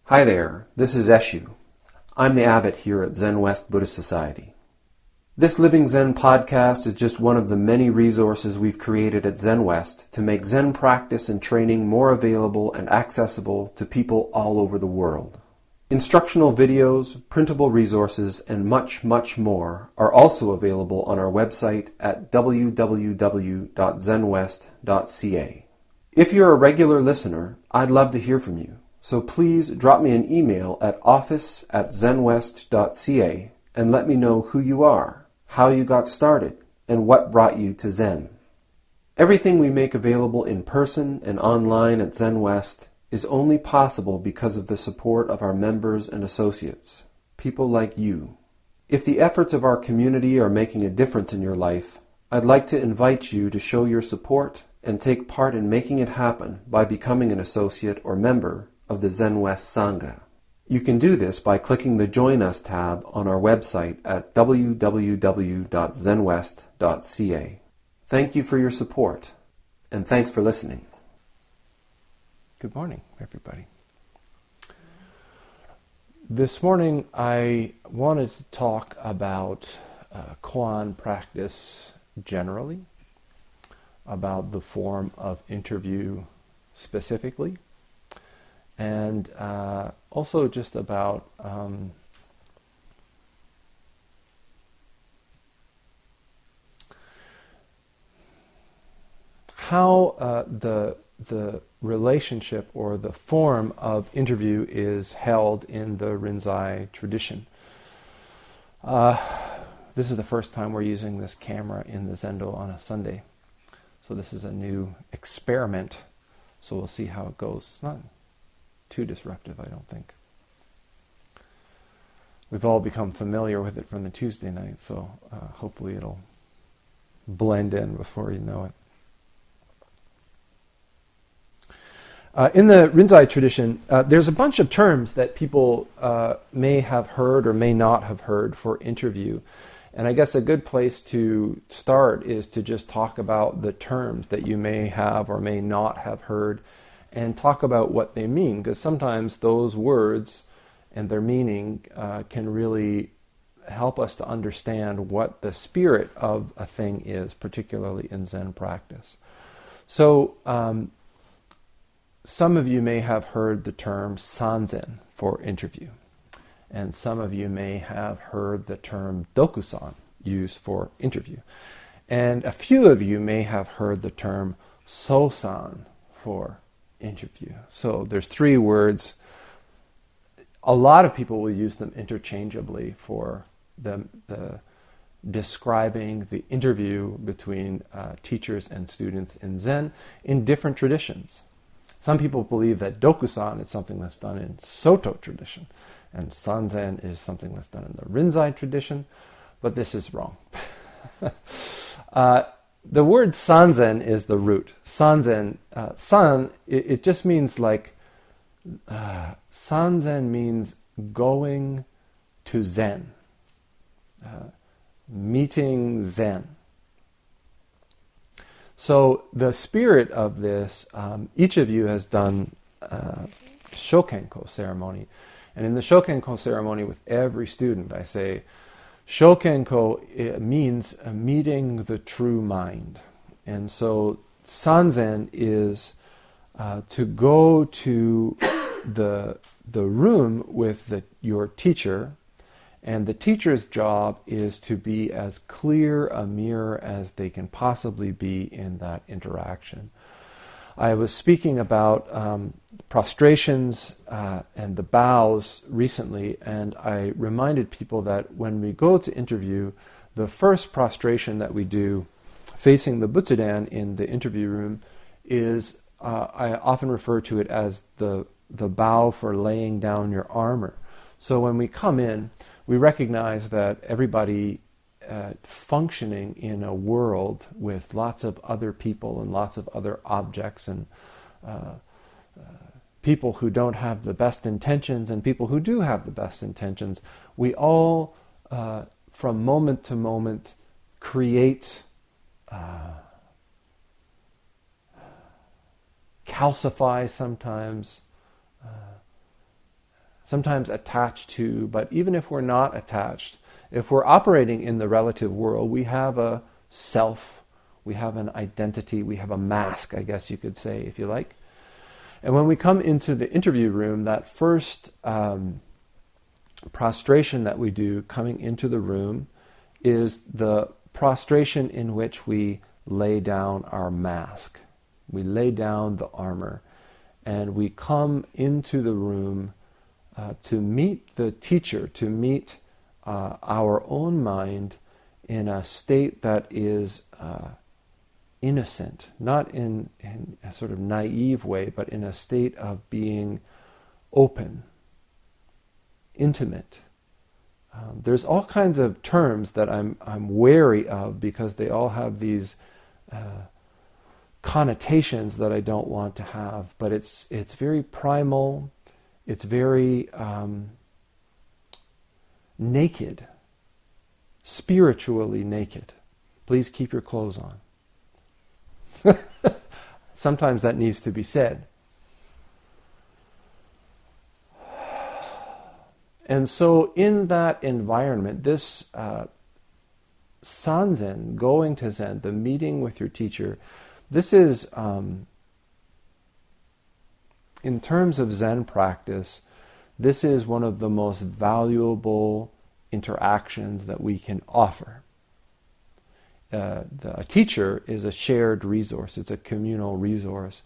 Hi there, this is Eshu. I'm the abbot here at Zenwest Buddhist Society. This Living Zen-podcast is just one of the many resources we've created at Zenwest to make Zen practice and training more available and accessible to people all over the world. Instructional videos, printable resources, and much, much more are also available on our website at www.zenwest.ca. If you're a regular listener, I'd love to hear from you. So please drop me an email at office@zenwest.ca and let me know who you are, how you got started, and what brought you to Zen. Everything we make available in person and online at Zenwest is only possible because of the support of our members and associates, people like you. If the efforts of our community are making a difference in your life, I'd like to invite you to show your support and take part in making it happen by becoming an associate or member of the Zenwest Sangha. You can do this by clicking the Join Us tab on our website at www.zenwest.ca. Thank you for your support, and thanks for listening. Good morning, everybody. This morning I wanted to talk about koan practice generally, about the form of interview specifically, and also just about how the relationship or the form of interview is held in the Rinzai tradition. This is the first time we're using this camera in the Zendo on a Sunday. So this is a new experiment. So we'll see how it goes. It's not too disruptive, I don't think. We've all become familiar with it from the Tuesday night, so hopefully it'll blend in before you know it. In the Rinzai tradition, there's a bunch of terms that people may have heard or may not have heard for interview. And I guess a good place to start is to just talk about the terms that you may have or may not have heard and talk about what they mean, because sometimes those words and their meaning can really help us to understand what the spirit of a thing is, particularly in Zen practice. So, some of you may have heard the term sanzen for interview, and some of you may have heard the term dokusan used for interview, and a few of you may have heard the term sosan for interview. So there's three words. A lot of people will use them interchangeably for the describing the interview between teachers and students in Zen in different traditions. Some people believe that dokusan is something that's done in Soto tradition, and sanzen is something that's done in the Rinzai tradition, but this is wrong. The word sanzen is the root. Sanzen, san, it just means like, sanzen means going to Zen, meeting Zen. So the spirit of this, each of you has done Shokenko ceremony. And in the Shokenko ceremony with every student, I say, Shokenko means meeting the true mind. And so sanzen is to go to the room with your teacher, and the teacher's job is to be as clear a mirror as they can possibly be in that interaction. I was speaking about prostrations and the bows recently, and I reminded people that when we go to interview, the first prostration that we do facing the Butsudan in the interview room is, I often refer to it as the bow for laying down your armor. So when we come in, we recognize that everybody functioning in a world with lots of other people and lots of other objects and people who don't have the best intentions and people who do have the best intentions, we all, from moment to moment, create calcify sometimes, sometimes attached to, but even if we're not attached, if we're operating in the relative world, we have a self, we have an identity, we have a mask, I guess you could say, if you like. And when we come into the interview room, that first prostration that we do coming into the room is the prostration in which we lay down our mask. We lay down the armor, and we come into the room to meet the teacher, to meet our own mind in a state that is innocent, not in a sort of naive way, but in a state of being open, intimate. There's all kinds of terms that I'm wary of because they all have these connotations that I don't want to have. But it's very primal. It's very naked, spiritually naked. Please keep your clothes on. Sometimes that needs to be said. And so in that environment, this sanzen, going to Zen, the meeting with your teacher, this is, in terms of Zen practice, this is one of the most valuable interactions that we can offer. A teacher is a shared resource. It's a communal resource.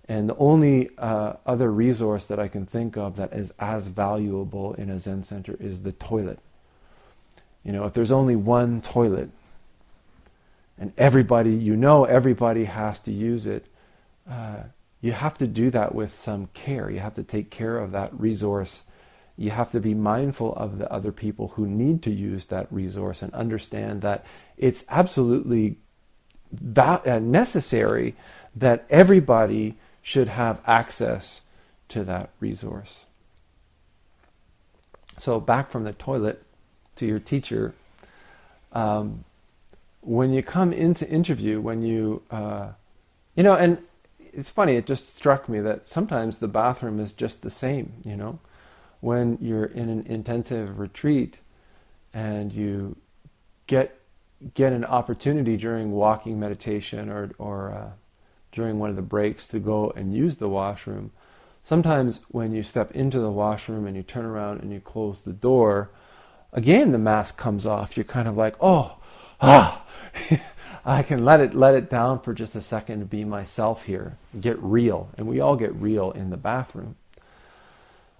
And the only other resource that I can think of that is as valuable in a Zen center is the toilet. You know, if there's only one toilet and everybody has to use it, you have to do that with some care. You have to take care of that resource. You have to be mindful of the other people who need to use that resource and understand that it's absolutely necessary that everybody should have access to that resource. So back from the toilet to your teacher, when you come into interview, when you, and it's funny, it just struck me that sometimes the bathroom is just the same, when you're in an intensive retreat and you get an opportunity during walking meditation or during one of the breaks to go and use the washroom. Sometimes when you step into the washroom and you turn around and you close the door, again the mask comes off. You're kind of like, I can let it down for just a second to be myself here, get real. And we all get real in the bathroom.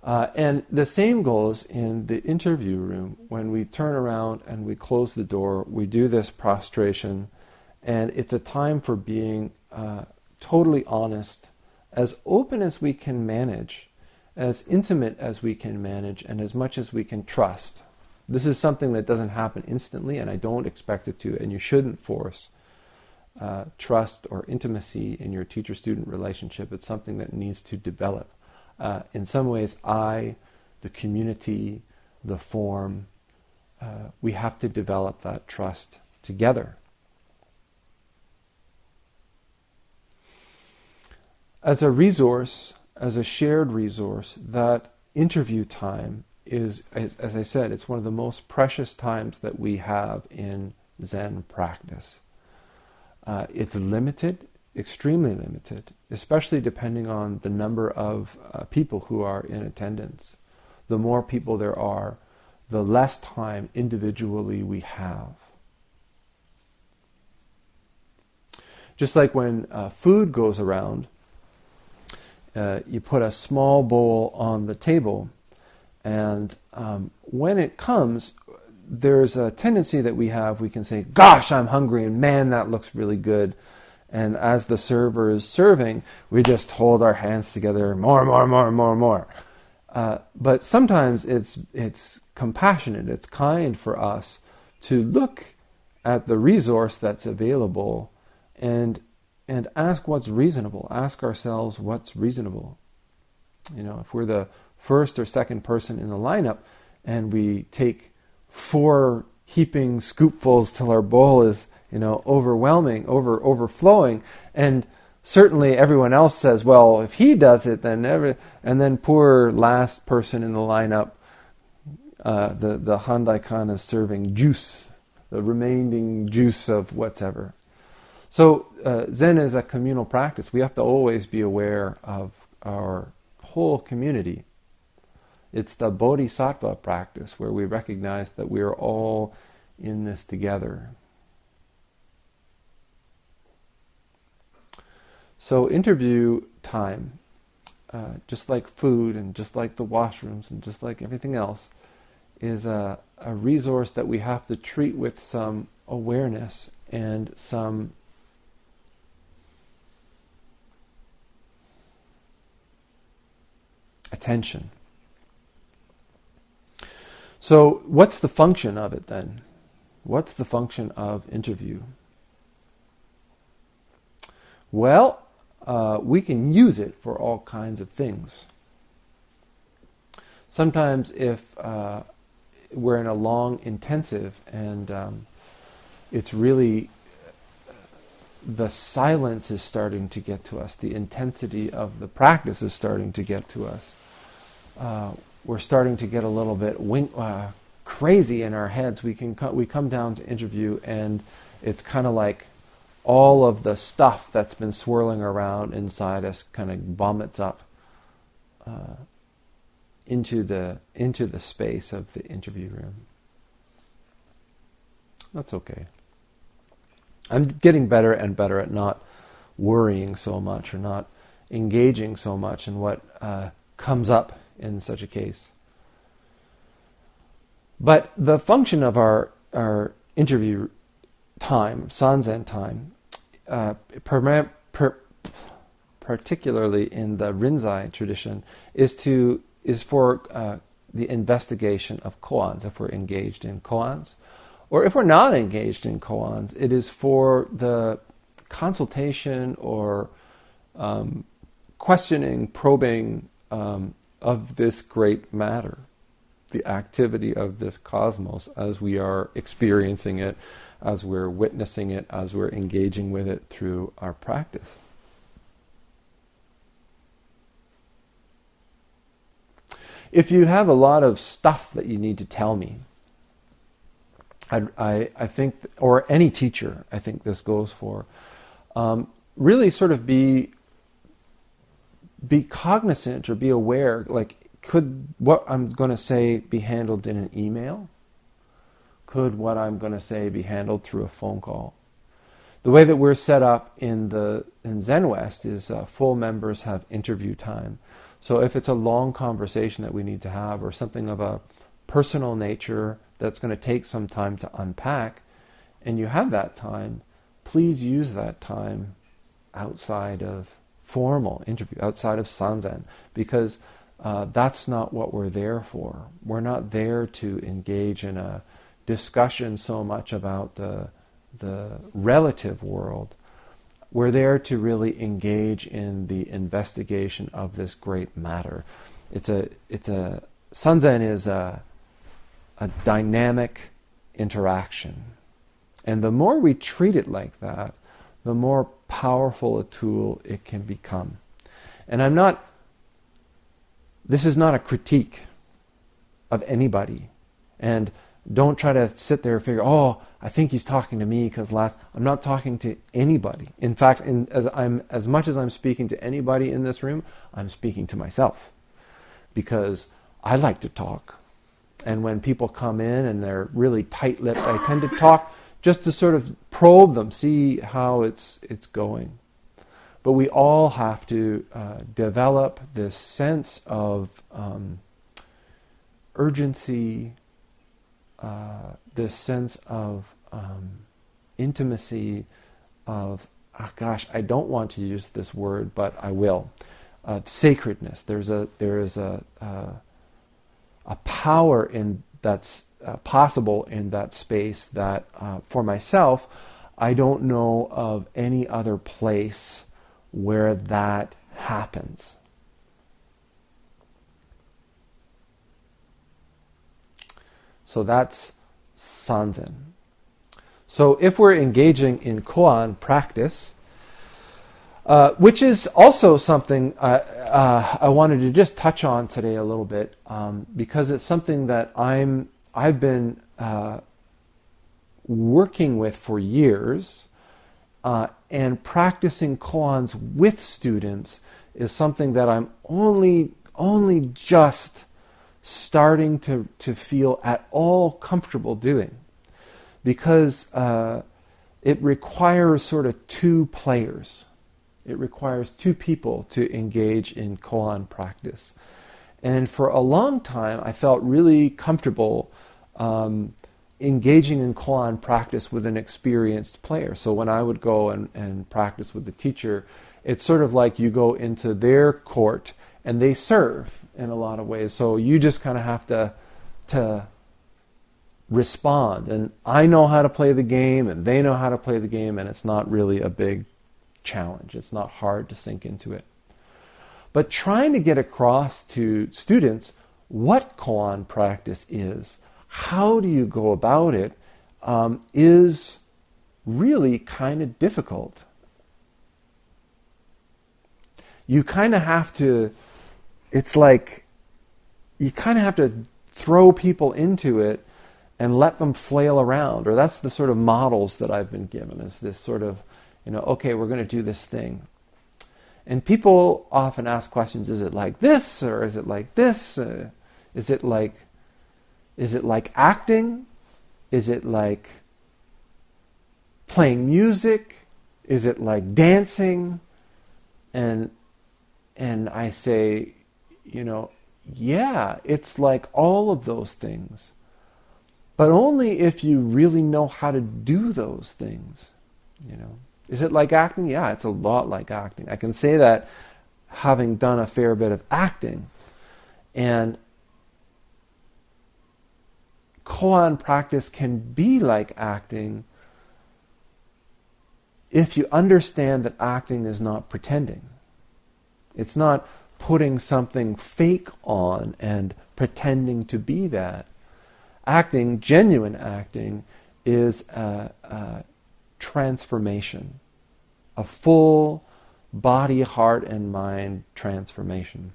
And the same goes in the interview room. When we turn around and we close the door, we do this prostration, and it's a time for being totally honest, as open as we can manage, as intimate as we can manage, and as much as we can trust. This is something that doesn't happen instantly, and I don't expect it to, and you shouldn't force trust or intimacy in your teacher-student relationship. It's something that needs to develop. In some ways, the community, the form, we have to develop that trust together. As a resource, as a shared resource, that interview time is, as I said, it's one of the most precious times that we have in Zen practice. It's limited, extremely limited, especially depending on the number of people who are in attendance. The more people there are, the less time individually we have. Just like when food goes around, you put a small bowl on the table, and when it comes, there's a tendency that we can say, gosh, I'm hungry, and man, that looks really good. And as the server is serving, we just hold our hands together, more. But sometimes it's compassionate, it's kind for us to look at the resource that's available and ask what's reasonable. Ask ourselves what's reasonable. If we're the first or second person in the lineup and we take 4 heaping scoopfuls till our bowl is overwhelming, overflowing, and certainly everyone else says, well, if he does it, then and then poor last person in the lineup, the Handaikan is serving juice, the remaining juice of whatever. So Zen is a communal practice. We have to always be aware of our whole community. It's the bodhisattva practice where we recognize that we are all in this together. So interview time, just like food and just like the washrooms and just like everything else, is a resource that we have to treat with some awareness and some attention. So what's the function of it then? What's the function of interview? Well, we can use it for all kinds of things. Sometimes if we're in a long intensive and it's really, the silence is starting to get to us, the intensity of the practice is starting to get to us. We're starting to get a little bit crazy in our heads. We come down to interview and it's kind of like all of the stuff that's been swirling around inside us kind of vomits up into the space of the interview room. That's okay. I'm getting better and better at not worrying so much or not engaging so much in what comes up in such a case. But the function of our interview time, Sanzen time, particularly in the Rinzai tradition, is for the investigation of koans, if we're engaged in koans. Or if we're not engaged in koans, it is for the consultation or questioning, probing of this great matter, the activity of this cosmos as we are experiencing it, as we're witnessing it, as we're engaging with it through our practice. If you have a lot of stuff that you need to tell me, I think, or any teacher, I think this goes for, really sort of be cognizant or be aware, like, could what I'm going to say be handled in an email? Could what I'm going to say be handled through a phone call? The way that we're set up in Zenwest is full members have interview time. So if it's a long conversation that we need to have or something of a personal nature that's going to take some time to unpack, and you have that time, please use that time outside of formal interview, outside of Sanzen, because that's not what we're there for. We're not there to engage in a discussion so much about the relative world. We're there to really engage in the investigation of this great matter. Sanzen is a dynamic interaction. And the more we treat it like that, the more powerful a tool it can become. And this is not a critique of anybody. And don't try to sit there and figure, I think he's talking to me because I'm not talking to anybody. In fact, as much as I'm speaking to anybody in this room, I'm speaking to myself. Because I like to talk. And when people come in and they're really tight-lipped, I tend to talk just to sort of probe them, see how it's going. But we all have to develop this sense of urgency, this sense of intimacy, of, I don't want to use this word, but I will. Sacredness. There is a power in that's possible in that space that, for myself, I don't know of any other place where that happens. So that's Sanzen. So if we're engaging in koan practice, Which is also something I wanted to just touch on today a little bit, because it's something that I've been working with for years, and practicing koans with students is something that I'm only just starting to feel at all comfortable doing, because it requires sort of two players. It requires two people to engage in koan practice. And for a long time, I felt really comfortable engaging in koan practice with an experienced player. So when I would go and practice with the teacher, it's sort of like you go into their court and they serve in a lot of ways. So you just kind of have to respond. And I know how to play the game and they know how to play the game, and it's not really a big challenge. It's not hard to sink into it. But trying to get across to students what koan practice is, how do you go about it, is really kind of difficult. You kind of have to, it's like, you kind of have to throw people into it and let them flail around. Or that's the sort of models that I've been given, is this sort of, okay, we're going to do this thing. And people often ask questions, is it like this, or is it like this? Is it like acting? Is it like playing music? Is it like dancing? And I say, yeah, it's like all of those things. But only if you really know how to do those things, Is it like acting? Yeah, it's a lot like acting. I can say that having done a fair bit of acting. And koan practice can be like acting if you understand that acting is not pretending. It's not putting something fake on and pretending to be that. Acting, genuine acting, is a transformation, a full body, heart, and mind transformation.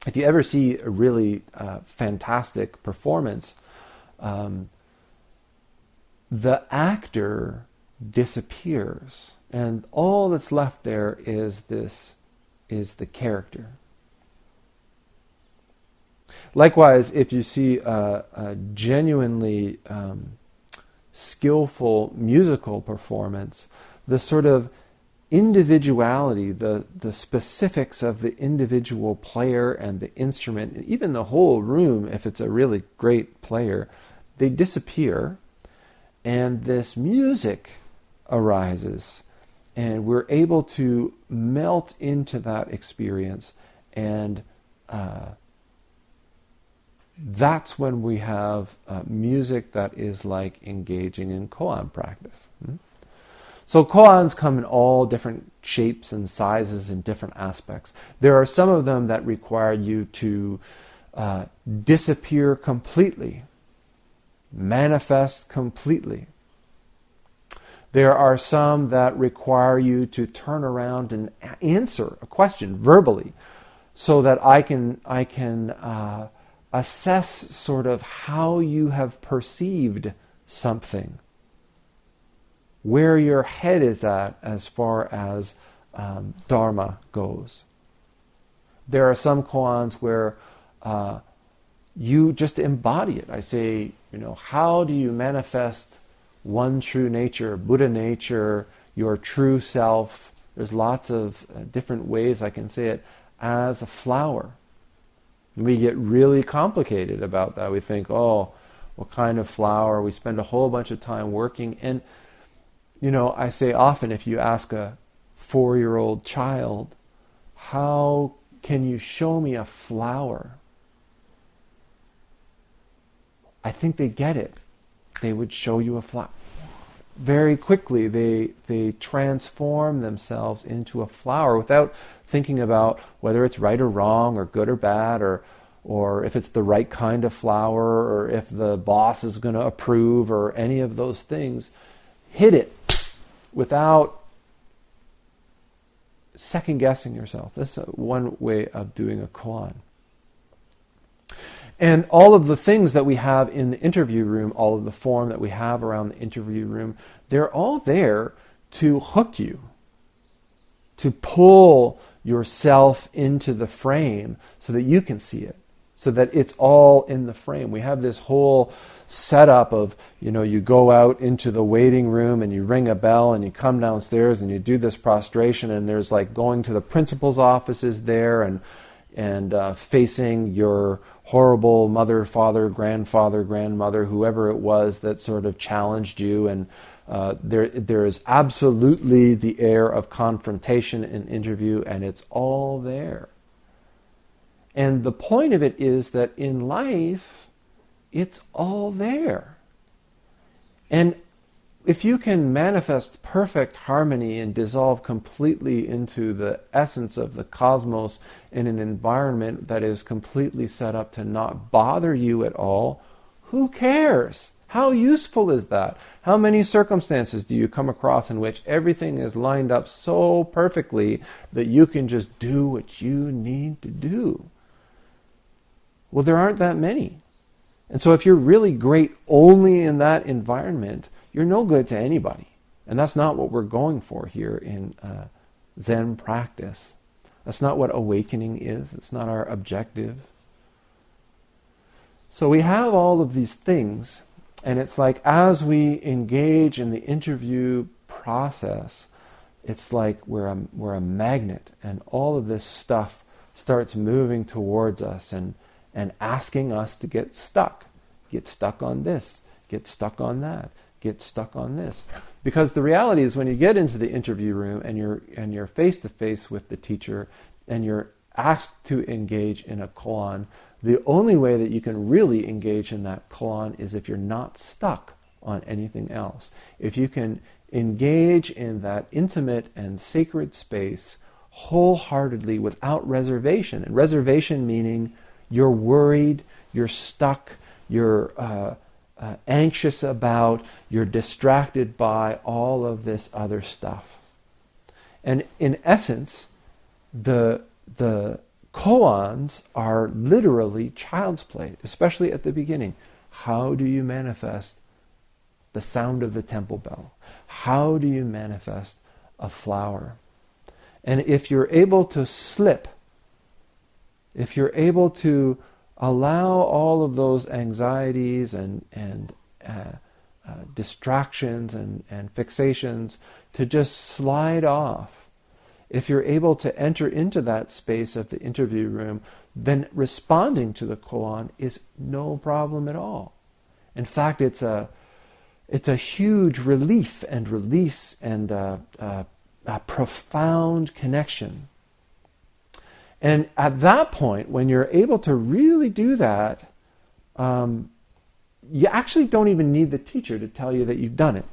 If you ever see a really fantastic performance, the actor disappears, and all that's left there is the character. Likewise, if you see a genuinely skillful musical performance, the sort of individuality, the specifics of the individual player and the instrument, and even the whole room, if it's a really great player, they disappear, and this music arises, and we're able to melt into that experience, and that's when we have music that is like engaging in koan practice. So koans come in all different shapes and sizes and different aspects. There are some of them that require you to disappear completely, manifest completely. There are some that require you to turn around and answer a question verbally, so that I can assess sort of how you have perceived something, where your head is at as far as Dharma goes. There are some koans where you just embody it. I say, how do you manifest one true nature, Buddha nature, your true self? There's lots of different ways I can say it, as a flower. We get really complicated about that. We think, what kind of flower? We spend a whole bunch of time working. And, I say often, if you ask a 4-year-old child, how can you show me a flower? I think they get it. They would show you a flower. Very quickly, they transform themselves into a flower without thinking about whether it's right or wrong, or good or bad, or if it's the right kind of flower, or if the boss is going to approve, or any of those things. Hit it without second-guessing yourself. That's one way of doing a koan. And all of the things that we have in the interview room, all of the form that we have around the interview room, they're all there to hook you, to pull yourself into the frame so that you can see it, so that it's all in the frame. We have this whole setup of, you go out into the waiting room and you ring a bell and you come downstairs and you do this prostration, and there's like going to the principal's offices there and facing your horrible mother, father, grandfather, grandmother, whoever it was that sort of challenged you, and there is absolutely the air of confrontation in interview, and it's all there. And the point of it is that in life, it's all there. And if you can manifest perfect harmony and dissolve completely into the essence of the cosmos in an environment that is completely set up to not bother you at all, who cares? How useful is that? How many circumstances do you come across in which everything is lined up so perfectly that you can just do what you need to do? Well, there aren't that many. And so if you're really great only in that environment, you're no good to anybody. And that's not what we're going for here in Zen practice. That's not what awakening is. It's not our objective. So we have all of these things, and it's like as we engage in the interview process, it's like we're a magnet, and all of this stuff starts moving towards us and asking us to get stuck. Get stuck on this. Get stuck on that. Get stuck on this. Because the reality is when you get into the interview room and you're face to face with the teacher and you're asked to engage in a koan, the only way that you can really engage in that koan is if you're not stuck on anything else. If you can engage in that intimate and sacred space wholeheartedly without reservation. And reservation meaning you're worried, you're stuck, you're anxious about, you're distracted by all of this other stuff. And in essence, the koans are literally child's play, especially at the beginning. How do you manifest the sound of the temple bell? How do you manifest a flower? And if you're able to slip, if you're able to allow all of those anxieties and distractions and fixations to just slide off, if you're able to enter into that space of the interview room, then responding to the koan is no problem at all. In fact, it's a huge relief and release and a profound connection. And at that point, when you're able to really do that, you actually don't even need the teacher to tell you that you've done it.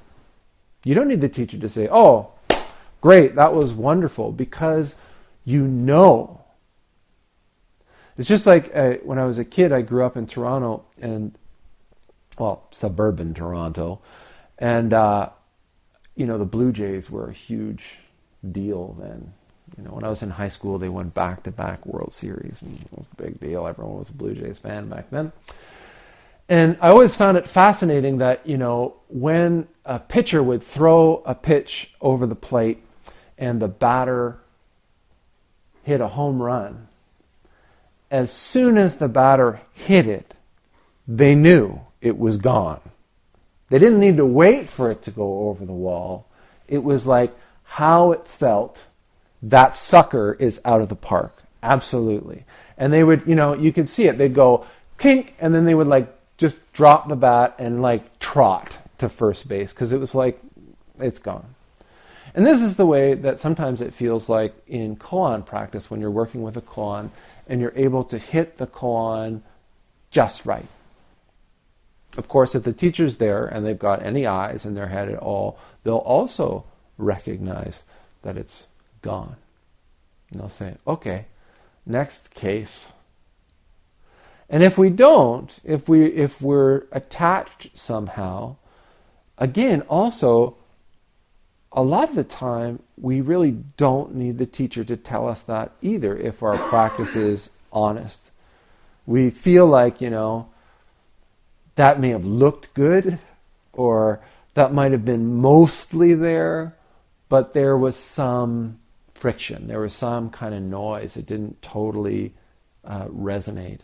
You don't need the teacher to say, "Oh, great, that was wonderful," because you know. It's just like when I was a kid, I grew up in Toronto, suburban Toronto, and the Blue Jays were a huge deal then. When I was in high school, they won back-to-back World Series, and it was a big deal. Everyone was a Blue Jays fan back then. And I always found it fascinating that, when a pitcher would throw a pitch over the plate and the batter hit a home run, as soon as the batter hit it, they knew it was gone. They didn't need to wait for it to go over the wall. It was like how it felt. That sucker is out of the park. Absolutely. And they would, you could see it. They'd go, kink, and then they would just drop the bat and trot to first base because it was like, it's gone. And this is the way that sometimes it feels like in koan practice when you're working with a koan and you're able to hit the koan just right. Of course, if the teacher's there and they've got any eyes in their head at all, they'll also recognize that it's gone. And they'll say, "Okay, next case." And if we don't, if we're attached somehow, again, also a lot of the time, we really don't need the teacher to tell us that either if our practice is honest. We feel like, that may have looked good, or that might have been mostly there, but there was some friction. There was some kind of noise. It didn't totally resonate.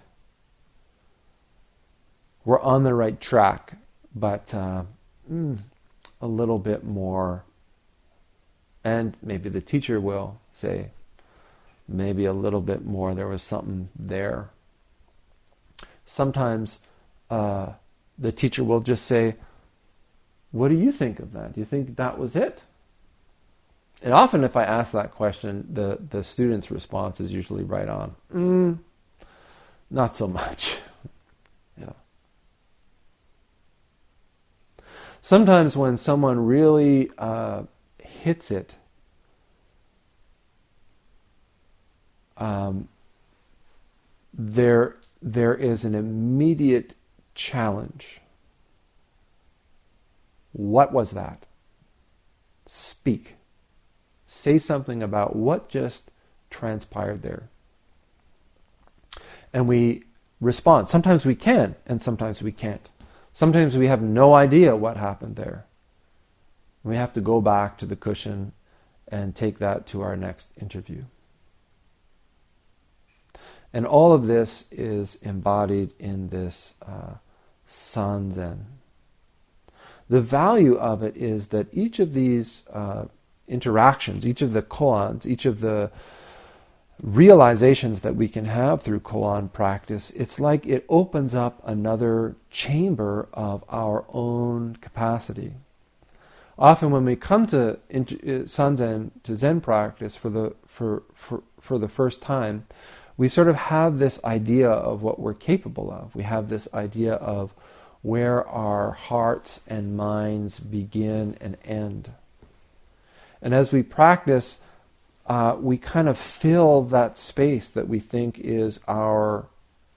We're on the right track, but a little bit more. And maybe the teacher will say, maybe a little bit more. There was something there. Sometimes the teacher will just say, what do you think of that? Do you think that was it? And often if I ask that question, the student's response is usually right on. Not so much. Yeah. Sometimes when someone really hits it, there is an immediate challenge. What was that? Speak. Say something about what just transpired there. And we respond. Sometimes we can, and sometimes we can't. Sometimes we have no idea what happened there. We have to go back to the cushion and take that to our next interview. And all of this is embodied in this Sanzen. The value of it is that each of these interactions, each of the koans, each of the realizations that we can have through koan practice, it's like it opens up another chamber of our own capacity. Often when we come to Sanzen, to Zen practice for the first time, we sort of have this idea of what we're capable of. We have this idea of where our hearts and minds begin and end. And as we practice, we kind of fill that space that we think is our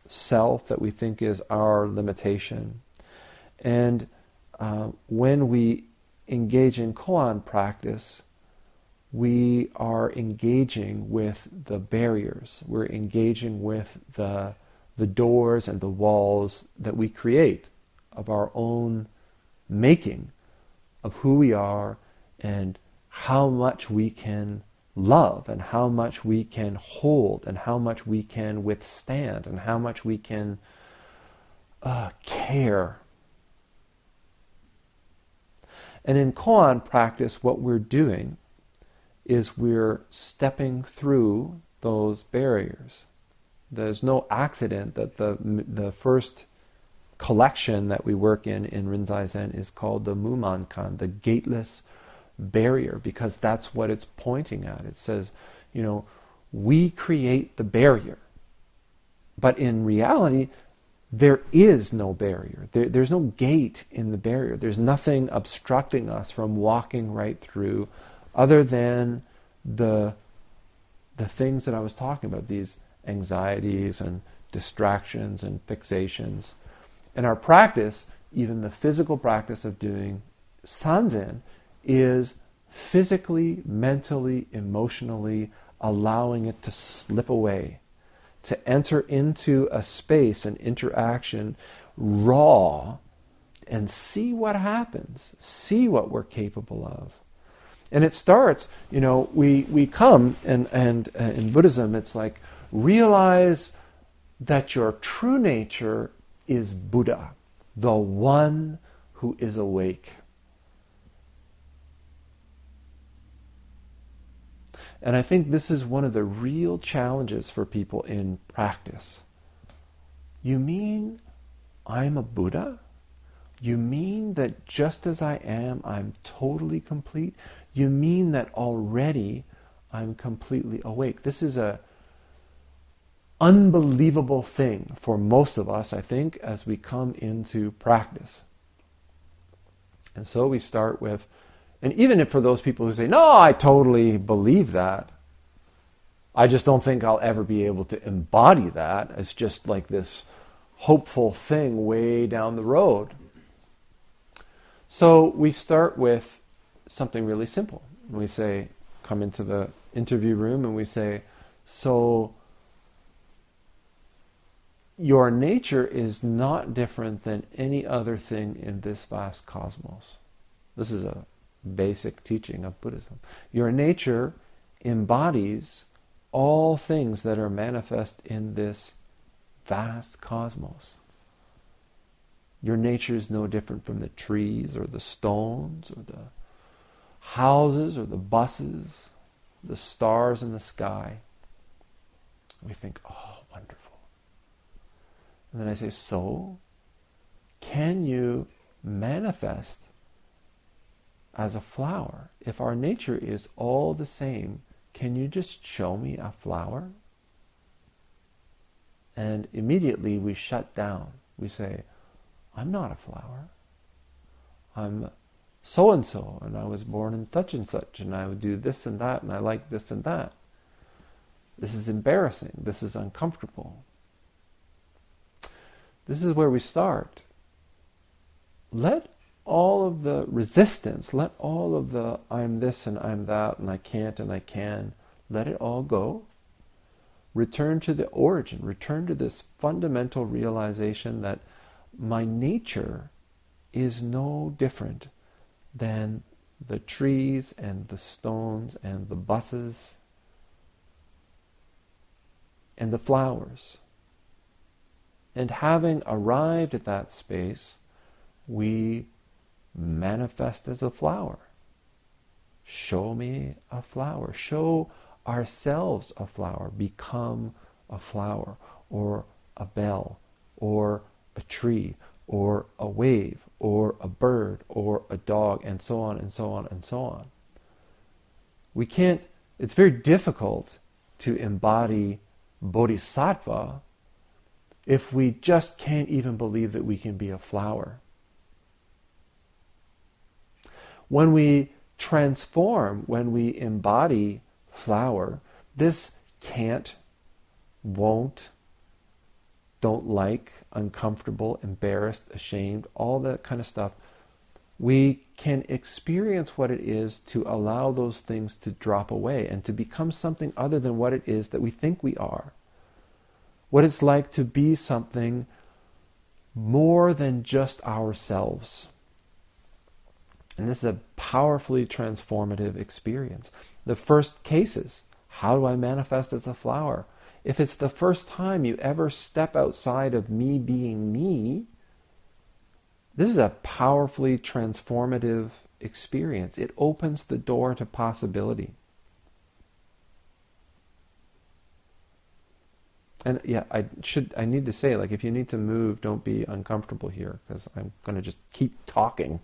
self, that we think is our limitation. And when we engage in koan practice, we are engaging with the barriers. We're engaging with the doors and the walls that we create of our own making, of who we are and how much we can love and how much we can hold and how much we can withstand and how much we can care. And in koan practice, what we're doing is we're stepping through those barriers. There's no accident that the first collection that we work in Rinzai Zen is called the Mumankan, the gateless barrier, because that's what it's pointing at. It says, we create the barrier. But in reality, there is no barrier. There's no gate in the barrier. There's nothing obstructing us from walking right through other than the things that I was talking about, these anxieties and distractions and fixations. And our practice, even the physical practice of doing Sanzen, is physically, mentally, emotionally allowing it to slip away, to enter into a space, an interaction, raw, and see what happens, see what we're capable of. And it starts, we come, and in Buddhism, it's like, realize that your true nature is Buddha, the one who is awake. And I think this is one of the real challenges for people in practice. You mean I'm a Buddha? You mean that just as I am, I'm totally complete? You mean that already I'm completely awake? This is a unbelievable thing for most of us, I think, as we come into practice. And so we start with, and even if for those people who say, no, I totally believe that, I just don't think I'll ever be able to embody that. It's just like this hopeful thing way down the road. So we start with something really simple. We say, come into the interview room and we say, so your nature is not different than any other thing in this vast cosmos. This is a basic teaching of Buddhism. Your nature embodies all things that are manifest in this vast cosmos. Your nature is no different from the trees or the stones or the houses or the buses, the stars in the sky. We think, oh, wonderful. And then I say, so, can you manifest as a flower? If our nature is all the same, can you just show me a flower? And immediately we shut down. We say, I'm not a flower. I'm so-and-so, and I was born in such and such, and I would do this and that, and I like this and that. This is embarrassing. This is uncomfortable. This is where we start. Let all of the resistance, let all of the I'm this and I'm that and I can't and I can, let it all go. Return to the origin. Return to this fundamental realization that my nature is no different than the trees and the stones and the buses and the flowers. And having arrived at that space, we manifest as a flower. Show me a flower. Show ourselves a flower. Become a flower, or a bell, or a tree, or a wave, or a bird, or a dog, and so on, and so on, and so on. We can't, it's very difficult to embody bodhisattva if we just can't even believe that we can be a flower. When we transform, when we embody flower, this can't, won't, don't like, uncomfortable, embarrassed, ashamed, all that kind of stuff, we can experience what it is to allow those things to drop away and to become something other than what it is that we think we are. What it's like to be something more than just ourselves. And this is a powerfully transformative experience. The first cases, how do I manifest as a flower? If it's the first time you ever step outside of me being me, this is a powerfully transformative experience. It opens the door to possibility. And yeah, I need to say, like, if you need to move, don't be uncomfortable here, because I'm going to just keep talking.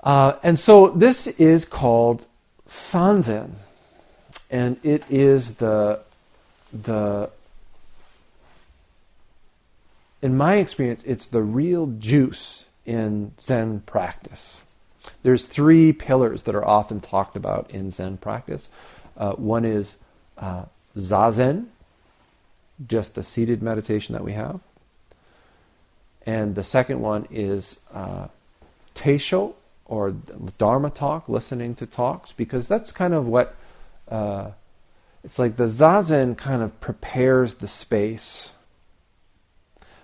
And so this is called Sanzen, and it is the in my experience, it's the real juice in Zen practice. There's 3 pillars that are often talked about in Zen practice. One is Zazen, just the seated meditation that we have. And the second one is Teisho, or Dharma talk, listening to talks, because that's kind of what, it's like the Zazen kind of prepares the space,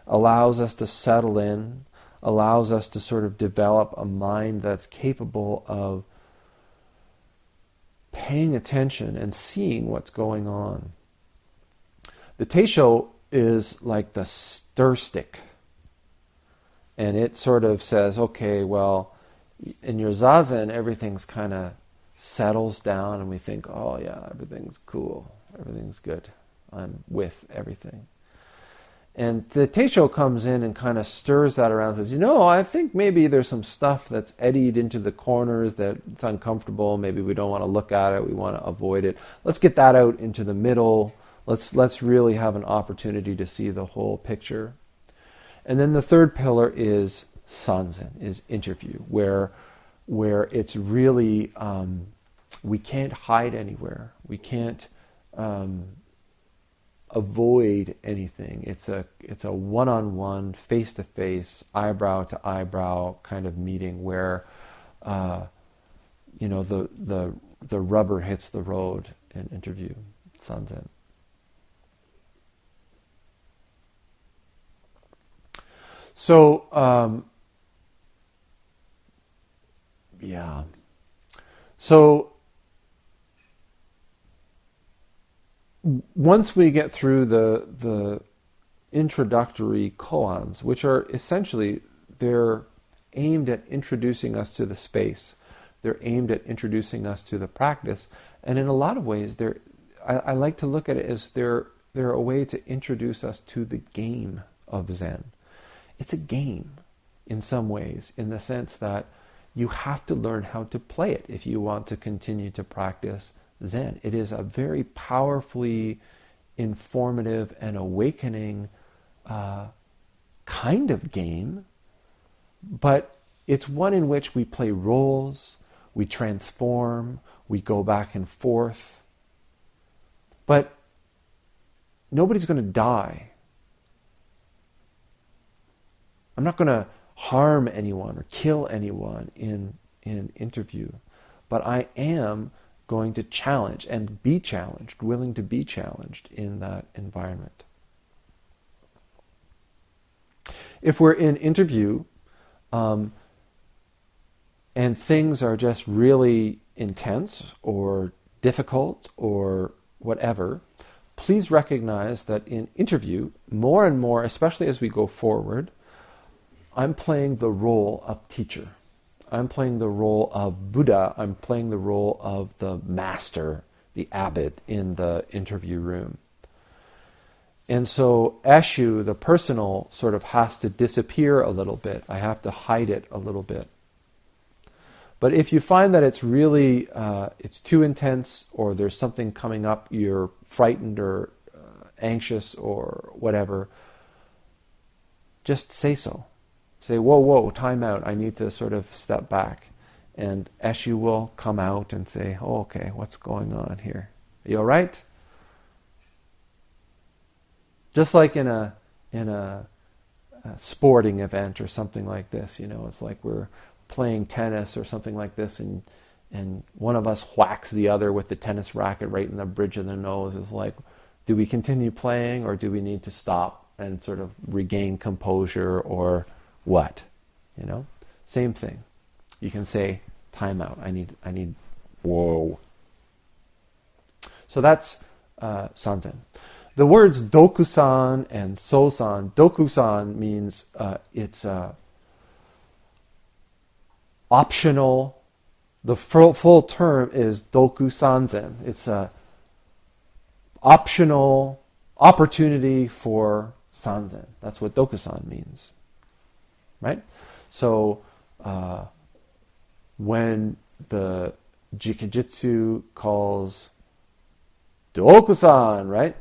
allows us to settle in, allows us to sort of develop a mind that's capable of paying attention and seeing what's going on. The Teisho is like the stir stick, and it sort of says, okay, well, in your Zazen, everything's kind of settles down, and we think, oh yeah, everything's cool, everything's good, I'm with everything. And the Teisho comes in and kind of stirs that around and says, I think maybe there's some stuff that's eddied into the corners that's uncomfortable, maybe we don't want to look at it, we want to avoid it. Let's get that out into the middle. Let's really have an opportunity to see the whole picture. And then the third pillar is Sanzen, is interview, where it's really, we can't hide anywhere. We can't avoid anything. It's a one-on-one, face-to-face, eyebrow-to-eyebrow kind of meeting where the rubber hits the road in interview, Sanzen. So, So, once we get through the introductory koans, which are essentially, they're aimed at introducing us to the space. They're aimed at introducing us to the practice. And in a lot of ways, I like to look at it as they're a way to introduce us to the game of Zen. It's a game in some ways, in the sense that you have to learn how to play it if you want to continue to practice Zen. It is a very powerfully informative and awakening kind of game, but it's one in which we play roles, we transform, we go back and forth. But nobody's going to die. I'm not going to harm anyone or kill anyone in an interview, but I am going to challenge and be challenged, willing to be challenged in that environment. If we're in interview and things are just really intense or difficult or whatever, please recognize that in interview, more and more, especially as we go forward, I'm playing the role of teacher. I'm playing the role of Buddha. I'm playing the role of the master, the abbot in the interview room. And so Eshu, the personal, sort of has to disappear a little bit. I have to hide it a little bit. But if you find that it's really, it's too intense, or there's something coming up, you're frightened or anxious or whatever, just say so. Say, whoa, time out. I need to sort of step back. And Eshu will come out and say, oh, okay, what's going on here? Are you all right? Just like in a sporting event or something like this, it's like we're playing tennis or something like this, and one of us whacks the other with the tennis racket right in the bridge of the nose. It's like, do we continue playing, or do we need to stop and sort of regain composure, or what? Same thing. You can say, time out. I need, whoa. So that's Sanzen. The words dokusan and sosan. Dokusan means it's optional. The full term is dokusanzen. It's a optional opportunity for sanzen. That's what dokusan means. Right? So when the Jikijitsu calls dokusan, right?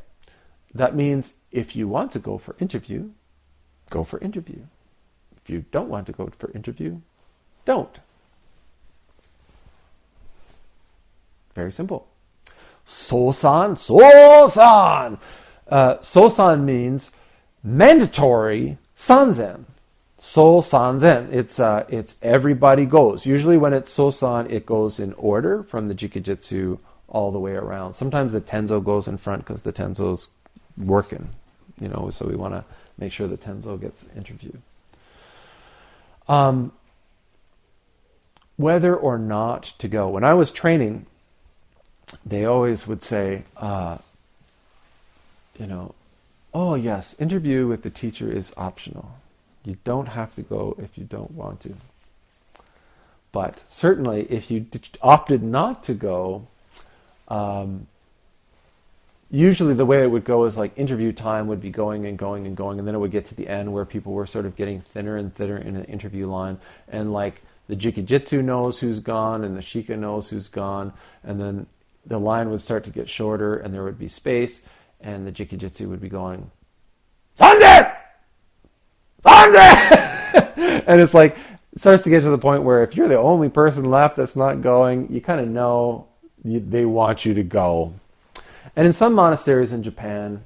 That means if you want to go for interview, go for interview. If you don't want to go for interview, don't. Very simple. Sosan. Sosan means mandatory sanzen. So-sanzen. It's everybody goes. Usually when it's so-san, it goes in order from the Jikijitsu all the way around. Sometimes the tenzo goes in front because the tenzo's working, so we want to make sure the tenzo gets interviewed. Whether or not to go. When I was training, they always would say, oh yes, interview with the teacher is optional. You don't have to go if you don't want to. But certainly if you opted not to go, usually the way it would go is like interview time would be going, and then it would get to the end where people were sort of getting thinner and thinner in an interview line, and like the Jikijitsu knows who's gone and the Shika knows who's gone, and then the line would start to get shorter and there would be space, and the Jikijitsu would be going, Sanzen! And it's like, it starts to get to the point where if you're the only person left that's not going, you kind of know they want you to go. And in some monasteries in Japan,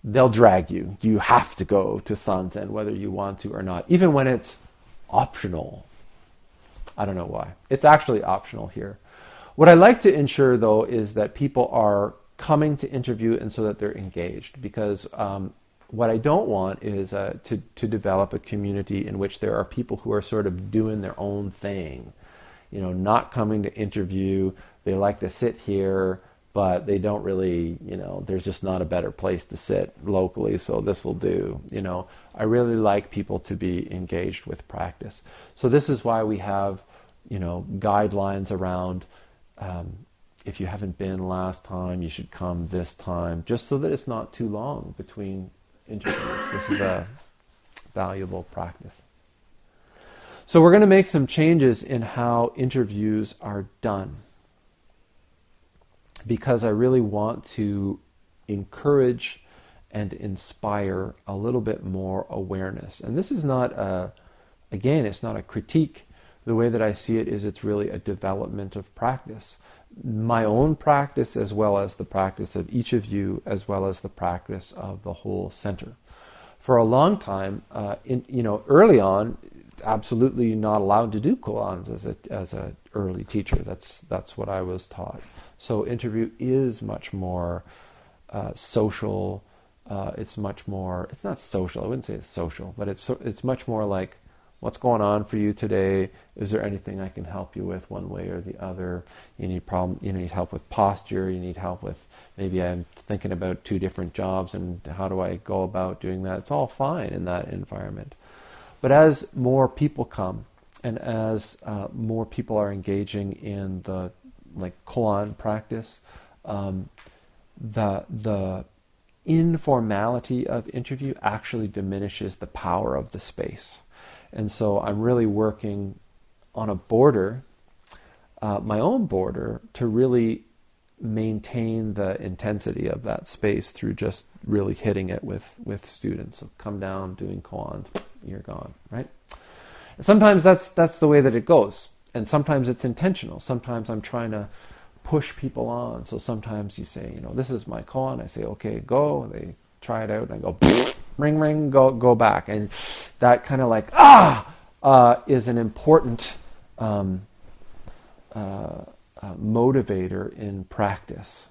they'll drag you. You have to go to Sanzen whether you want to or not, even when it's optional. I don't know why. It's actually optional here. What I like to ensure, though, is that people are coming to interview and so that they're engaged, because what I don't want is to develop a community in which there are people who are sort of doing their own thing, not coming to interview. They like to sit here, but they don't really, there's just not a better place to sit locally, so this will do. I really like people to be engaged with practice. So this is why we have, guidelines around, if you haven't been last time, you should come this time, just so that it's not too long between interviews. This is a valuable practice. So we're going to make some changes in how interviews are done, because I really want to encourage and inspire a little bit more awareness. And this is not it's not a critique. The way that I see it is it's really a development of practice. My own practice, as well as the practice of each of you, as well as the practice of the whole center. For a long time, early on, absolutely not allowed to do koans as a early teacher. That's what I was taught. So interview is much more social. It's much more. It's not social. I wouldn't say it's social, but it's much more like, what's going on for you today? Is there anything I can help you with one way or the other? You need help with posture. You need help with, maybe I'm thinking about 2 different jobs and how do I go about doing that? It's all fine in that environment. But as more people come, and as more people are engaging in the koan practice, the informality of interview actually diminishes the power of the space. And so I'm really working on a border, my own border, to really maintain the intensity of that space through just really hitting it with students. So come down, doing koans, you're gone, right? And sometimes that's the way that it goes. And sometimes it's intentional. Sometimes I'm trying to push people on. So sometimes you say, this is my koan. I say, okay, go. They try it out and I go, ring, ring, go back. And that kind of is an important motivator in practice.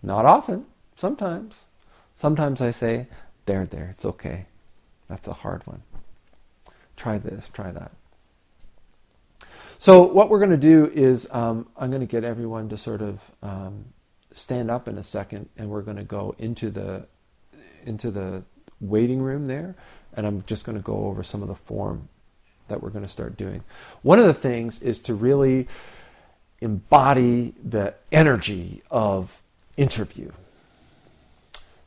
Not often, sometimes. Sometimes I say, there, it's okay. That's a hard one. Try this, try that. So what we're going to do is I'm going to get everyone to sort of stand up in a second, and we're going to go into the waiting room there, and I'm just going to go over some of the form that we're going to start doing. One of the things is to really embody the energy of interview.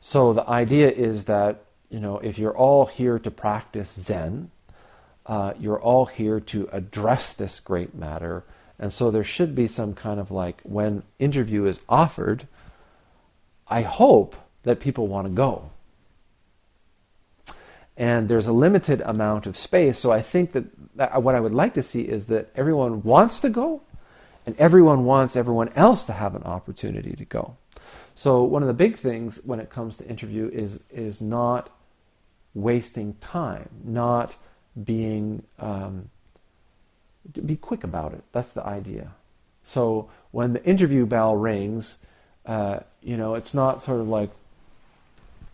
So the idea is that, if you're all here to practice Zen, you're all here to address this great matter. And so there should be some kind of when interview is offered, I hope that people want to go. And there's a limited amount of space, so I think that what I would like to see is that everyone wants to go, and everyone wants everyone else to have an opportunity to go. So one of the big things when it comes to interview is not wasting time, not being be quick about it. That's the idea. So when the interview bell rings, it's not sort of like,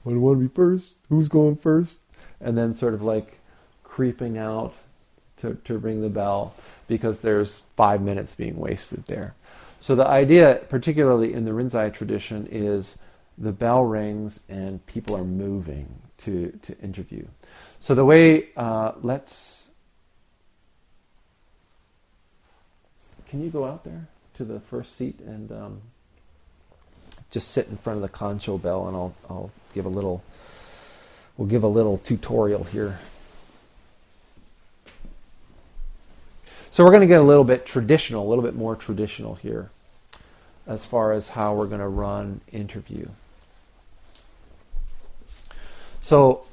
"I want to be first. Who's going first?" And then sort of creeping out to ring the bell, because there's 5 minutes being wasted there. So the idea, particularly in the Rinzai tradition, is the bell rings and people are moving to interview. So the way, can you go out there to the first seat and just sit in front of the kancho bell, and I'll give we'll give a little tutorial here. So we're going to get a little bit more traditional here as far as how we're going to run interview. So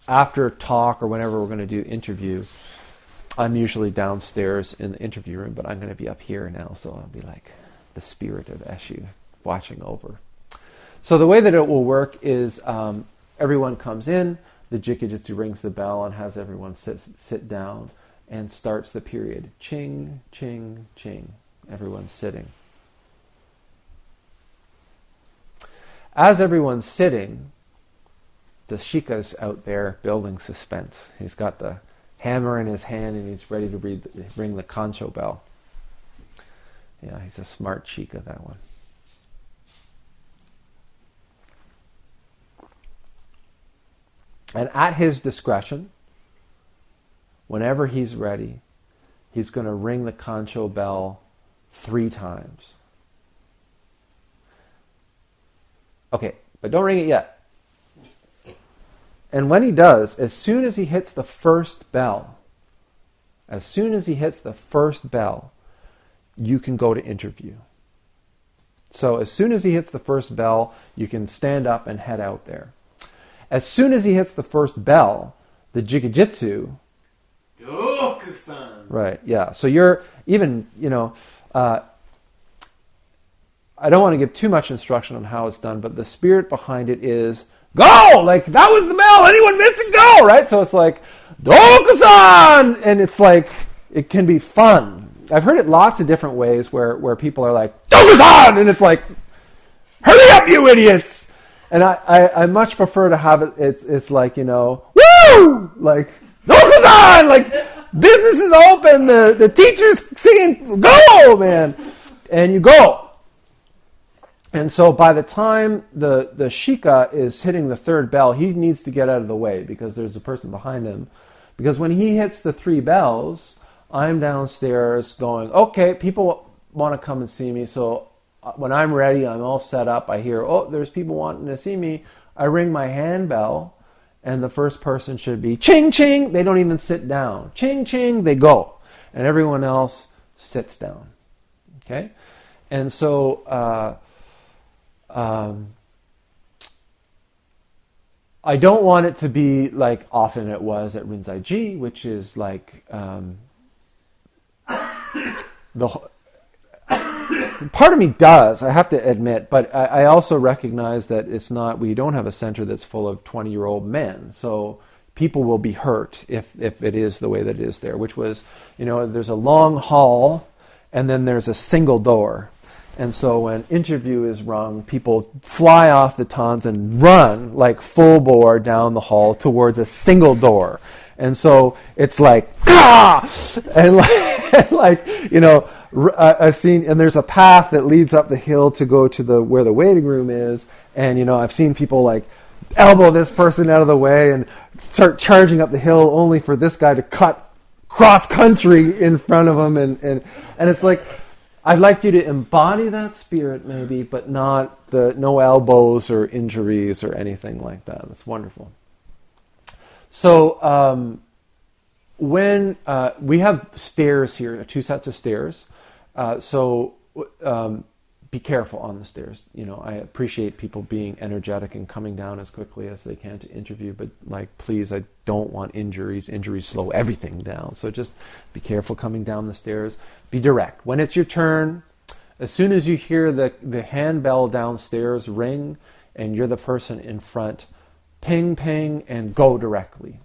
after talk or whenever we're going to do interview, I'm usually downstairs in the interview room, but I'm going to be up here now, so I'll be like the spirit of Eshu watching over. So the way that it will work is everyone comes in, the Jikijutsu rings the bell and has everyone sit down, and starts the period. Ching, ching, ching. Everyone's sitting. As everyone's sitting, the shika's out there building suspense. He's got the hammer in his hand and he's ready to ring the kancho bell. Yeah, he's a smart shika, that one. And at his discretion, whenever he's ready, he's going to ring the kancho bell 3 times. Okay, but don't ring it yet. And when he does, as soon as he hits the first bell, you can go to interview. So as soon as he hits the first bell, you can stand up and head out there. As soon as he hits the first bell, the jigajitsu... Kosen. Right, yeah. So you're even, I don't want to give too much instruction on how it's done, but the spirit behind it is, go! Like, that was the bell! Anyone missed it? Go! Right? So it's like, Kosen! And it's like, it can be fun. I've heard it lots of different ways where people are like, Kosen! And it's like, hurry up, you idiots! And I much prefer to have it, it's like, woo! Like, Kosen! Like, business is open, the teacher's singing, go, man! And you go. And so by the time the shika is hitting the third bell, he needs to get out of the way because there's a person behind him. Because when he hits the 3 bells, I'm downstairs going, okay, people want to come and see me. So when I'm ready, I'm all set up. I hear, oh, there's people wanting to see me. I ring my handbell, and the first person should be ching, ching. They don't even sit down. Ching, ching, they go. And everyone else sits down. Okay? And so... I don't want it to be like often it was at Rinzai-ji, which is like the part of me does, I have to admit, but I also recognize that it's not. We don't have a center that's full of 20-year-old men, so people will be hurt if it is the way that it is there. Which was, there's a long hall, and then there's a single door. And so when interview is rung, people fly off the tons and run like full bore down the hall towards a single door. And so it's like, ah! And I've seen, and there's a path that leads up the hill to go to where the waiting room is. And, I've seen people like elbow this person out of the way and start charging up the hill only for this guy to cut cross country in front of him. And it's like, I'd like you to embody that spirit maybe, but not no elbows or injuries or anything like that. That's wonderful. So when we have stairs here, 2 sets of stairs, so be careful on the stairs. I appreciate people being energetic and coming down as quickly as they can to interview, but please, I don't want injuries. Injuries slow everything down. So just be careful coming down the stairs. Be direct. When it's your turn, as soon as you hear the handbell downstairs ring and you're the person in front, ping, ping, and go directly.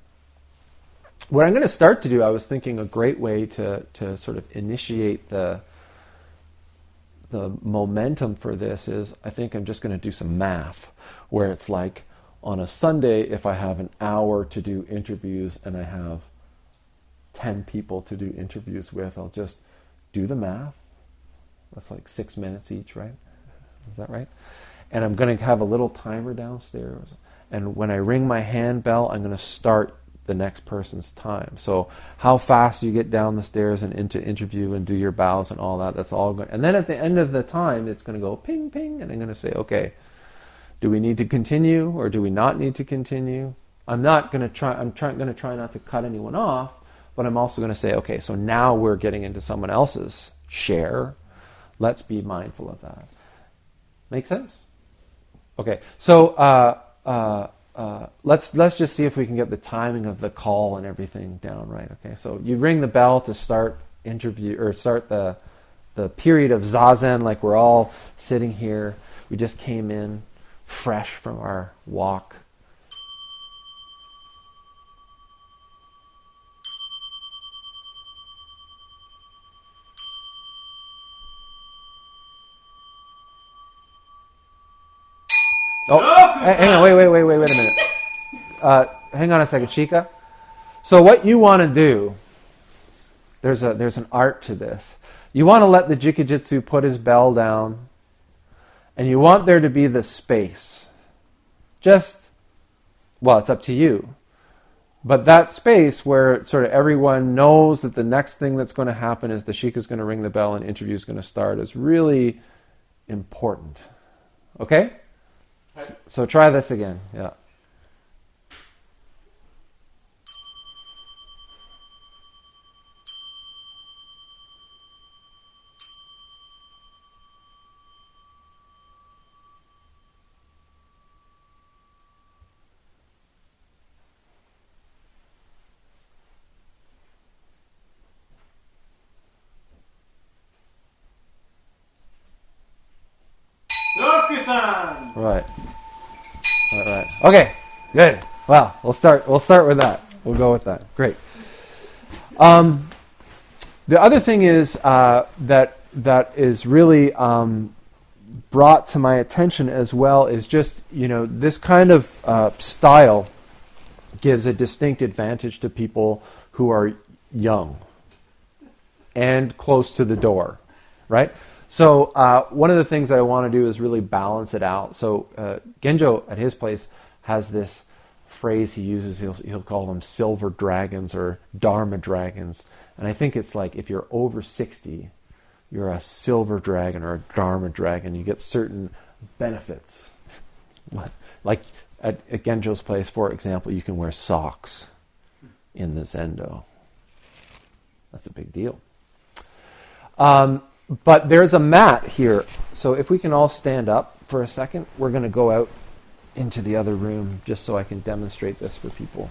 What I'm going to start to do, I was thinking a great way to sort of initiate the momentum for this is, I think I'm just going to do some math, where it's like on a Sunday, if I have an hour to do interviews and I have 10 people to do interviews with, I'll just do the math. That's like 6 minutes each, right? Is that right? And I'm going to have a little timer downstairs. And when I ring my handbell, I'm going to start the next person's time. So how fast you get down the stairs and into interview and do your bows and all that, that's all good. And then at the end of the time, it's going to go ping, ping, and I'm going to say, okay, do we need to continue or do we not need to continue? I'm going to try not to cut anyone off, but I'm also going to say, okay, so now we're getting into someone else's share. Let's be mindful of that. Make sense? Okay, so let's just see if we can get the timing of the call and everything down right. Okay, so you ring the bell to start interview or start the period of zazen, like we're all sitting here. We just came in fresh from our walk. Hang on, wait a minute. Hang on a second, Chica. So what you want to do, there's an art to this. You want to let the Jikajitsu put his bell down, and you want there to be the space. It's up to you. But that space where sort of everyone knows that the next thing that's going to happen is the Shika's going to ring the bell and interview is going to start is really important. Okay? So try this again. Yeah. Right. Okay. Good. Wow. We'll start with that. We'll go with that. Great. The other thing is that is really brought to my attention as well is just this kind of style gives a distinct advantage to people who are young and close to the door, right? So one of the things that I want to do is really balance it out. So Genjo at his place has this phrase he uses. He'll call them silver dragons or dharma dragons. And I think it's like if you're over 60, you're a silver dragon or a dharma dragon. You get certain benefits. Like at Genjo's place, for example, you can wear socks in the Zendo. That's a big deal. But there's a mat here. So if we can all stand up for a second, we're going to go out into the other room just so I can demonstrate this for people.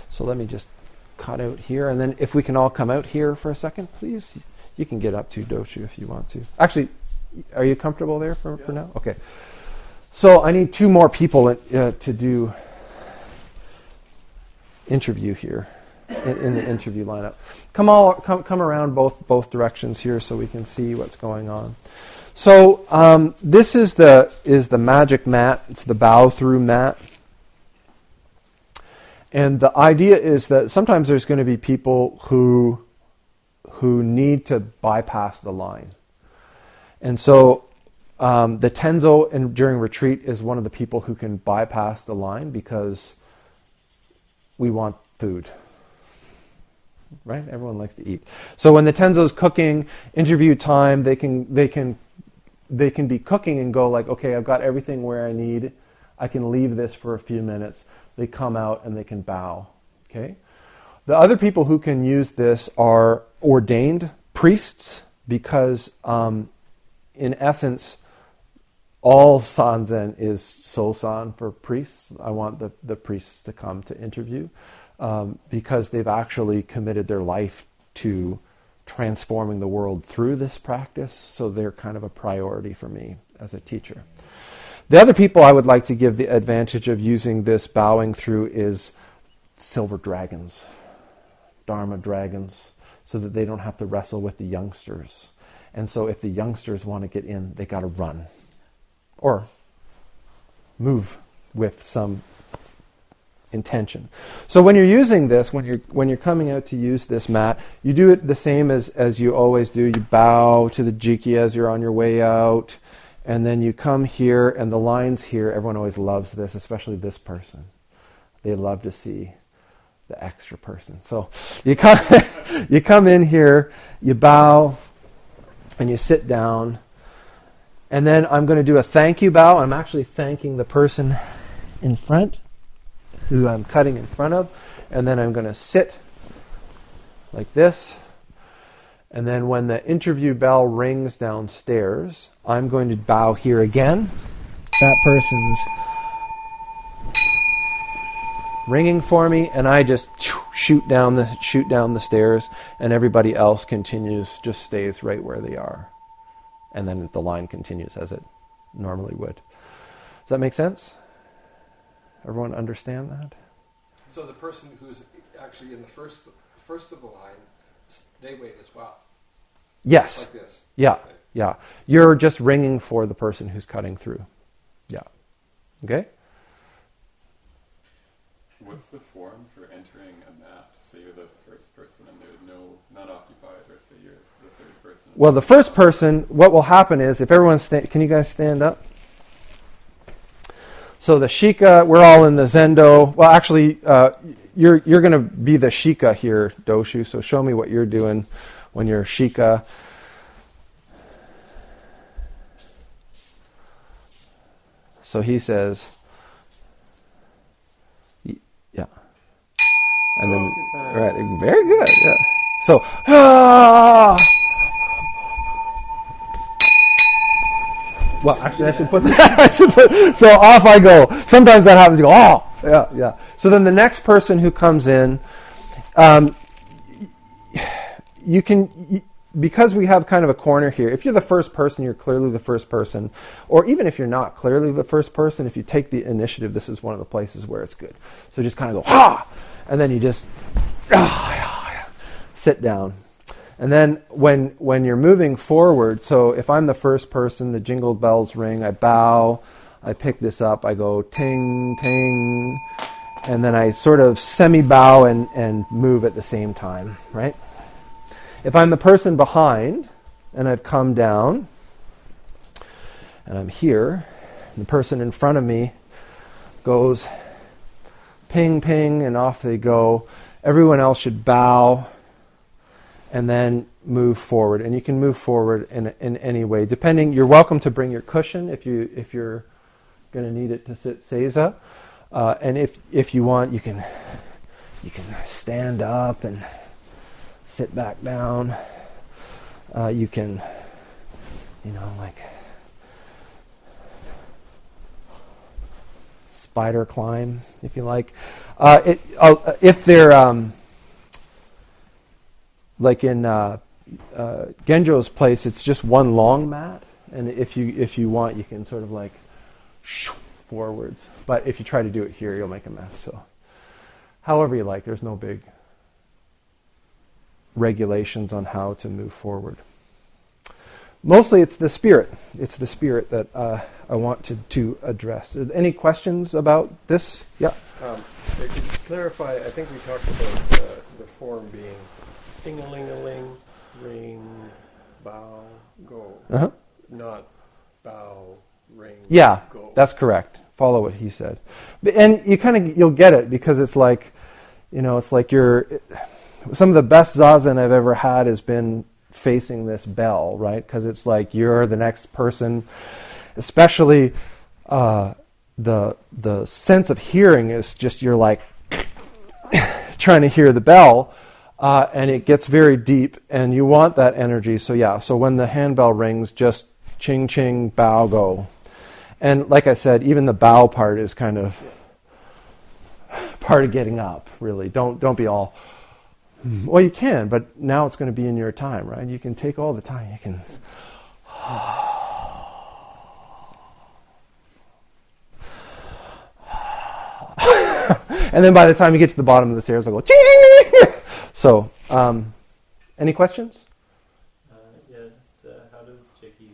So let me just cut out here. And then if we can all come out here for a second, please. You can get up to Doshu if you want to. Actually, are you comfortable there for now? Okay. So I need 2 more people to do interview here. In the interview lineup. Come around both directions here so we can see what's going on. So this is the magic mat. It's the bow through mat. And the idea is that sometimes there's going to be people who need to bypass the line. And so the Tenzo during retreat is one of the people who can bypass the line because we want food. Right? Everyone likes to eat. So when the Tenzo's cooking, interview time, they can be cooking and go like, okay, I've got everything where I need. I can leave this for a few minutes. They come out and they can bow. Okay? The other people who can use this are ordained priests because in essence, all Sanzen is Sosan for priests. I want the priests to come to interview. Because they've actually committed their life to transforming the world through this practice, so they're kind of a priority for me as a teacher. The other people I would like to give the advantage of using this bowing through is silver dragons, dharma dragons, so that they don't have to wrestle with the youngsters. And so if the youngsters want to get in, they got to run or move with some intention. So when you're using this, when you're coming out to use this mat, you do it the same as you always do. You bow to the jiki as you're on your way out, and then you come here, and the lines here, everyone always loves this, especially this person. They love to see the extra person. So you come in here, you bow, and you sit down, and then I'm going to do a thank you bow. I'm actually thanking the person in front who I'm cutting in front of, and then I'm going to sit like this, and then when the interview bell rings downstairs, I'm going to bow here again. That person's ringing for me, and I just shoot down the stairs, and everybody else just stays right where they are, and then the line continues as it normally would. Does that make sense? Everyone understand that? So the person who's actually in the first of the line, they wait as well. Yes. Like this. Yeah. Okay. Yeah. You're just ringing for the person who's cutting through. Yeah. Okay? What's the form for entering a mat? Say you're the first person and there's none occupied, or say you're the third person. Well, the first person, what will happen is, if everyone can you guys stand up? So the Shika, we're all in the Zendo. Well, actually, you're going to be the Shika here, Doshu. So show me what you're doing when you're Shika. So he says, yeah. And then, right, very good, yeah. So, well, actually, I should put that, so off I go. Sometimes that happens, you go, oh, yeah, yeah. So then the next person who comes in, you can, because we have kind of a corner here, if you're the first person, you're clearly the first person. Or even if you're not clearly the first person, if you take the initiative, this is one of the places where it's good. So just kind of go, ha! And then you just sit down. And then when you're moving forward, so if I'm the first person, the jingle bells ring, I bow, I pick this up, I go ting, ting, and then I sort of semi-bow and move at the same time, right? If I'm the person behind, and I've come down, and I'm here, and the person in front of me goes ping, ping, and off they go. Everyone else should bow, and then move forward. And you can move forward in any way, depending. You're welcome to bring your cushion if you're going to need it to sit seiza, and if you want, you can stand up and sit back down. You can, like spider climb if you like. If they're like in Genjo's place, it's just one long mat, and if you want, you can sort of like forwards. But if you try to do it here, you'll make a mess. So, however you like, there's no big regulations on how to move forward. Mostly it's the spirit. It's the spirit that I wanted to address. Any questions about this? Yeah. Could you clarify, I think we talked about the form being ting-a-ling-a-ling, ring, bow, go. Uh-huh. Not bow, ring, Yeah, go. that's correct. Follow what he said. And you'll get it, because it's like, it's like some of the best zazen I've ever had has been facing this bell, right? Because it's like you're the next person. Especially the sense of hearing is just you're like trying to hear the bell, and it gets very deep, and you want that energy. So yeah, so when the handbell rings, just ching ching, bow, go. And like I said, even the bow part is kind of part of getting up. Really, don't be all. Well, you can, but now it's going to be in your time, right? You can take all the time. You can. And then by the time you get to the bottom of the stairs, I'll go. Ching! So, any questions? How does Jiki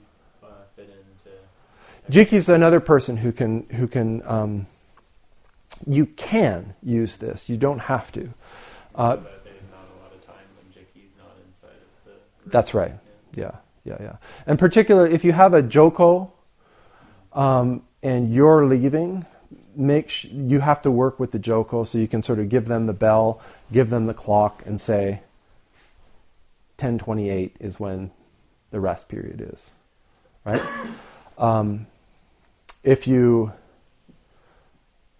fit into? Jiki's another person who can. You can use this. You don't have to. But there's not a lot of time when Jiki's not inside of the group. That's right. Yeah. And particularly if you have a joko, and you're leaving, you have to work with the joko, so you can sort of give them the bell, give them the clock, and say 10:28 is when the rest period is, right? If you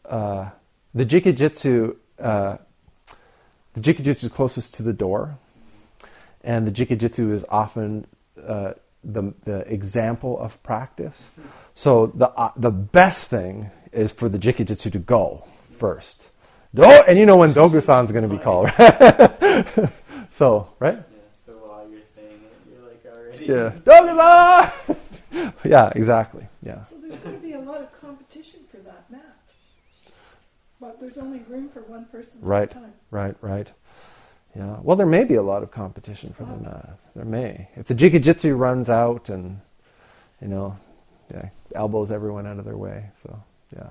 the jikijitsu is closest to the door, and the jikijitsu is often the example of practice. So the best thing is for the jikijitsu to go first. And when Dogu-san's going to be called, right? So, right? Yeah, so while you're saying it, you're like already... Yeah. Dogu-san! Yeah, exactly. Yeah. So there's going to be a lot of competition for that match. But there's only room for one person at a time. Right. Yeah. Well, there may be a lot of competition for the mat. There may. If the Jikijitsu runs out and, elbows everyone out of their way. So, yeah.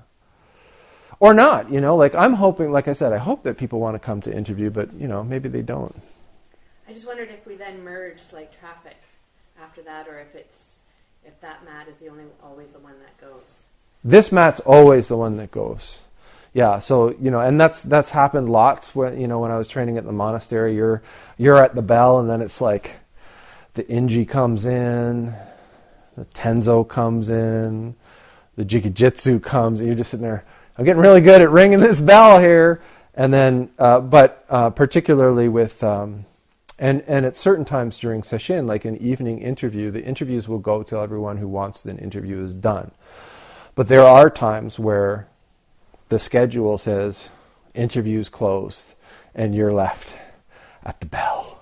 Or not, like I'm hoping, like I said, I hope that people want to come to interview, but, maybe they don't. I just wondered if we then merged like traffic after that, or if that mat is always the one that goes. This mat's always the one that goes. Yeah, so and that's happened lots when when I was training at the monastery. You're at the bell, and then it's like the Inji comes in, the Tenzo comes in, the Jikijitsu comes, and you're just sitting there. I'm getting really good at ringing this bell here, and then but particularly with and at certain times during sesshin, like an evening interview, the interviews will go till everyone who wants an interview is done. But there are times where the schedule says interviews closed and you're left at the bell.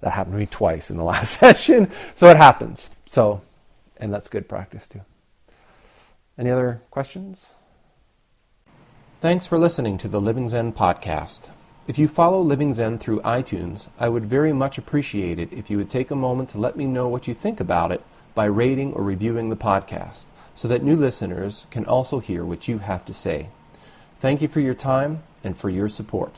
That happened to me twice in the last session. So it happens. And that's good practice too. Any other questions? Thanks for listening to the Living Zen podcast. If you follow Living Zen through iTunes, I would very much appreciate it if you would take a moment to let me know what you think about it by rating or reviewing the podcast, so that new listeners can also hear what you have to say. Thank you for your time and for your support.